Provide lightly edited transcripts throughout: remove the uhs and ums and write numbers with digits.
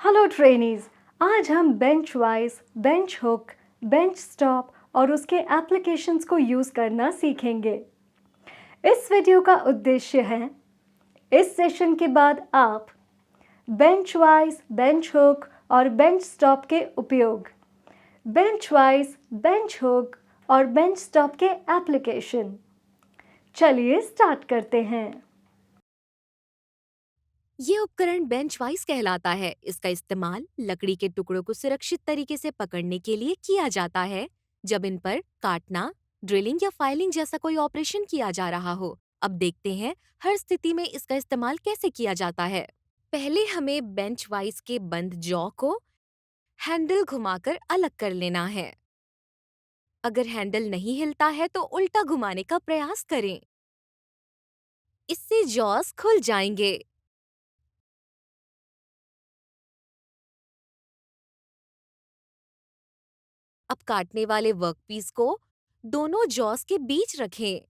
Hello trainees. आज हम bench wise, bench hook, bench stop और उसके एप्लीकेशंस को यूज़ करना सीखेंगे। इस वीडियो का उद्देश्य है इस सेशन के बाद आप बेंच वाइज, बेंच हुक और बेंच स्टॉप के उपयोग, बेंच वाइज, बेंच हुक और बेंच स्टॉप के एप्लीकेशन। चलिए स्टार्ट करते हैं। ये उपकरण बेंच वाइज कहलाता है। इसका इस्तेमाल लकड़ी के टुकड़ों को सुरक्षित तरीके से पकड़ने के लिए किया जाता है जब इन पर काटना, ड्रिलिंग या फाइलिंग जैसा कोई ऑपरेशन किया जा रहा हो। अब देखते हैं हर स्थिति में इसका इस्तेमाल कैसे किया जाता है। पहले हमें बेंच वाइज के बंद जॉ को हैंडल घुमाकर अलग कर लेना है। अगर हैंडल नहीं हिलता है तो उल्टा घुमाने का प्रयास करें। इससे जॉस खुल जाएंगे। अब काटने वाले वर्कपीस को दोनों जॉस के बीच रखें।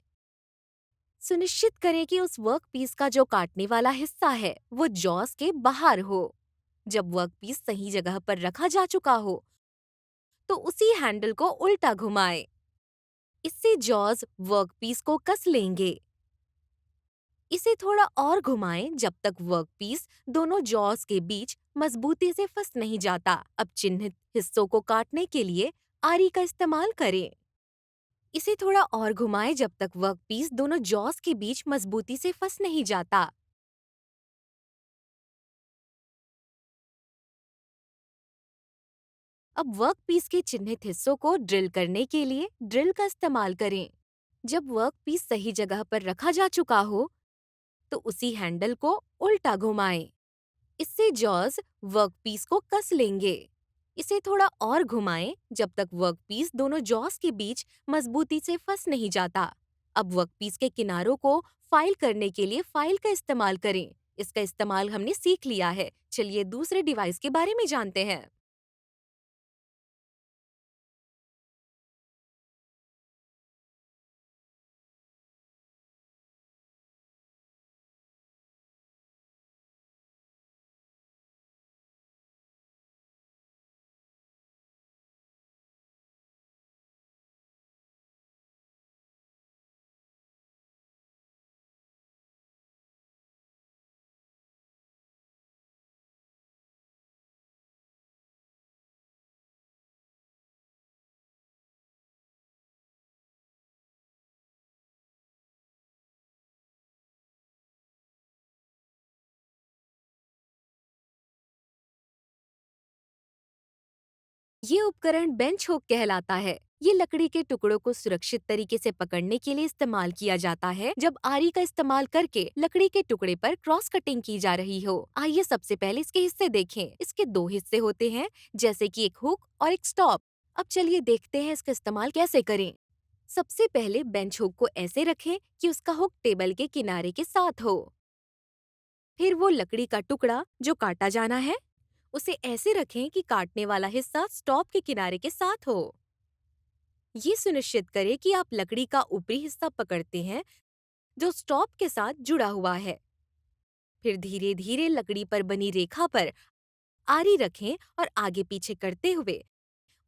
सुनिश्चित करें कि उस वर्कपीस का जो काटने वाला हिस्सा है वो जॉस के बाहर हो। जब वर्कपीस सही जगह पर रखा जा चुका हो तो उसी हैंडल को उल्टा घुमाएं। इससे जॉस वर्कपीस को कस लेंगे। इसे थोड़ा और घुमाएं जब तक वर्कपीस दोनों जॉस के बीच मजबूती से फंस नहीं जाता। अब चिन्हित हिस्सों को काटने के लिए आरी का इस्तेमाल करें। इसे थोड़ा और घुमाएं जब तक वर्कपीस दोनों जॉस के बीच मजबूती से फंस नहीं जाता। अब वर्कपीस के चिन्हित हिस्सों को ड्रिल करने के लिए ड्रिल का इस्तेमाल करें। जब वर्कपीस सही जगह पर रखा जा चुका हो तो उसी हैंडल को उल्टा घुमाएं। इससे जॉज वर्कपीस को कस लेंगे। इसे थोड़ा और घुमाएं जब तक वर्कपीस दोनों जॉस के बीच मजबूती से फंस नहीं जाता। अब वर्कपीस के किनारों को फाइल करने के लिए फाइल का इस्तेमाल करें। इसका इस्तेमाल हमने सीख लिया है। चलिए दूसरे डिवाइस के बारे में जानते हैं। ये उपकरण बेंच हुक कहलाता है। ये लकड़ी के टुकड़ों को सुरक्षित तरीके से पकड़ने के लिए इस्तेमाल किया जाता है जब आरी का इस्तेमाल करके लकड़ी के टुकड़े पर क्रॉस कटिंग की जा रही हो। आइए सबसे पहले इसके हिस्से देखें। इसके दो हिस्से होते हैं, जैसे कि एक हुक और एक स्टॉप। अब चलिए देखते हैं इसका इस्तेमाल कैसे करें। सबसे पहले बेंच हुक को ऐसे रखें कि उसका हुक टेबल के किनारे के साथ हो। फिर वो लकड़ी का टुकड़ा जो काटा जाना है उसे ऐसे रखें कि काटने वाला हिस्सा स्टॉप के किनारे के साथ हो। ये सुनिश्चित करें कि आप लकड़ी का ऊपरी हिस्सा पकड़ते हैं जो स्टॉप के साथ जुड़ा हुआ है। फिर धीरे धीरे लकड़ी पर बनी रेखा पर आरी रखें और आगे पीछे करते हुए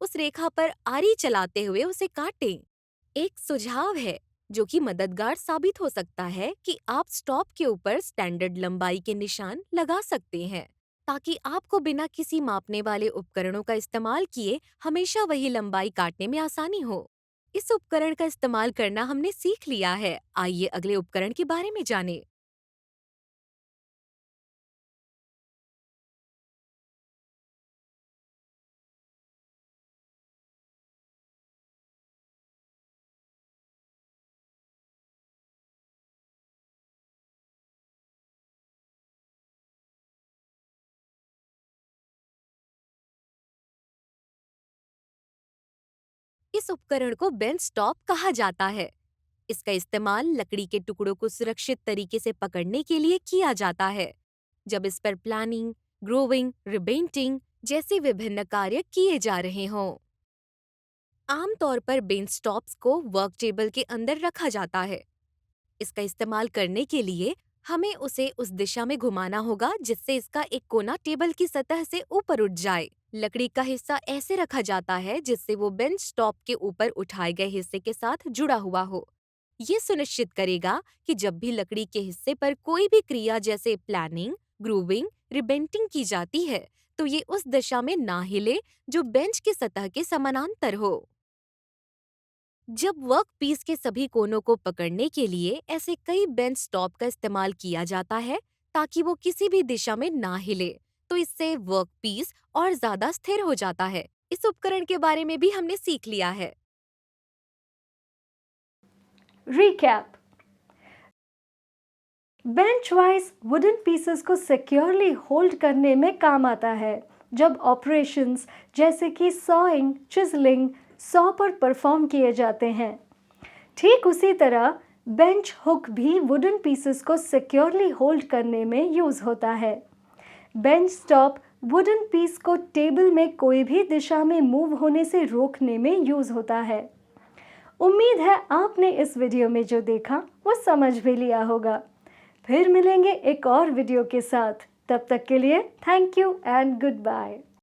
उस रेखा पर आरी चलाते हुए उसे काटें। एक सुझाव है जो कि मददगार साबित हो सकता है कि आप स्टॉप के ऊपर स्टैंडर्ड लंबाई के निशान लगा सकते हैं ताकि आपको बिना किसी मापने वाले उपकरणों का इस्तेमाल किए हमेशा वही लंबाई काटने में आसानी हो। इस उपकरण का इस्तेमाल करना हमने सीख लिया है। आइए अगले उपकरण के बारे में जानें। इस उपकरण को बेंच स्टॉप कहा जाता है। इसका इस्तेमाल लकड़ी के टुकड़ों को सुरक्षित तरीके से पकड़ने के लिए किया जाता है जब इस पर प्लानिंग, ग्रोविंग, रिबेंटिंग जैसे विभिन्न कार्य किए जा रहे हों। आमतौर पर बेंच स्टॉप्स को वर्क टेबल के अंदर रखा जाता है। इसका इस्तेमाल करने के लिए हमें उसे उस दिशा में घुमाना होगा जिससे इसका एक कोना टेबल की सतह से ऊपर उठ जाए। लकड़ी का हिस्सा ऐसे रखा जाता है जिससे वो बेंच टॉप के ऊपर उठाए गए हिस्से के साथ जुड़ा हुआ हो। ये सुनिश्चित करेगा कि जब भी लकड़ी के हिस्से पर कोई भी क्रिया जैसे प्लानिंग, ग्रूविंग, रिबेंटिंग की जाती है, तो ये उस दिशा में ना हिले जो बेंच की सतह के समानांतर हो। जब वर्क पीस के सभी कोनों को पकड़ने के लिए ऐसे कई बेंच स्टॉप का इस्तेमाल किया जाता है ताकि वो किसी भी दिशा में ना हिले, तो इससे वर्क पीस और ज्यादा स्थिर हो जाता है। इस उपकरण के बारे में भी हमने सीख लिया है। Recap. Bench wise wooden pieces को सिक्योरली होल्ड करने में काम आता है जब ऑपरेशंस जैसे कि सॉइंग, चिजलिंग, सॉ पर परफॉर्म किए जाते हैं। ठीक उसी तरह बेंच हुक भी वुडन पीसेस को सिक्योरली होल्ड करने में यूज होता है। बेंच स्टॉप वुडन पीस को टेबल में कोई भी दिशा में मूव होने से रोकने में यूज होता है। उम्मीद है आपने इस वीडियो में जो देखा वो समझ भी लिया होगा। फिर मिलेंगे एक और वीडियो के साथ। तब तक के लिए thank you and good bye.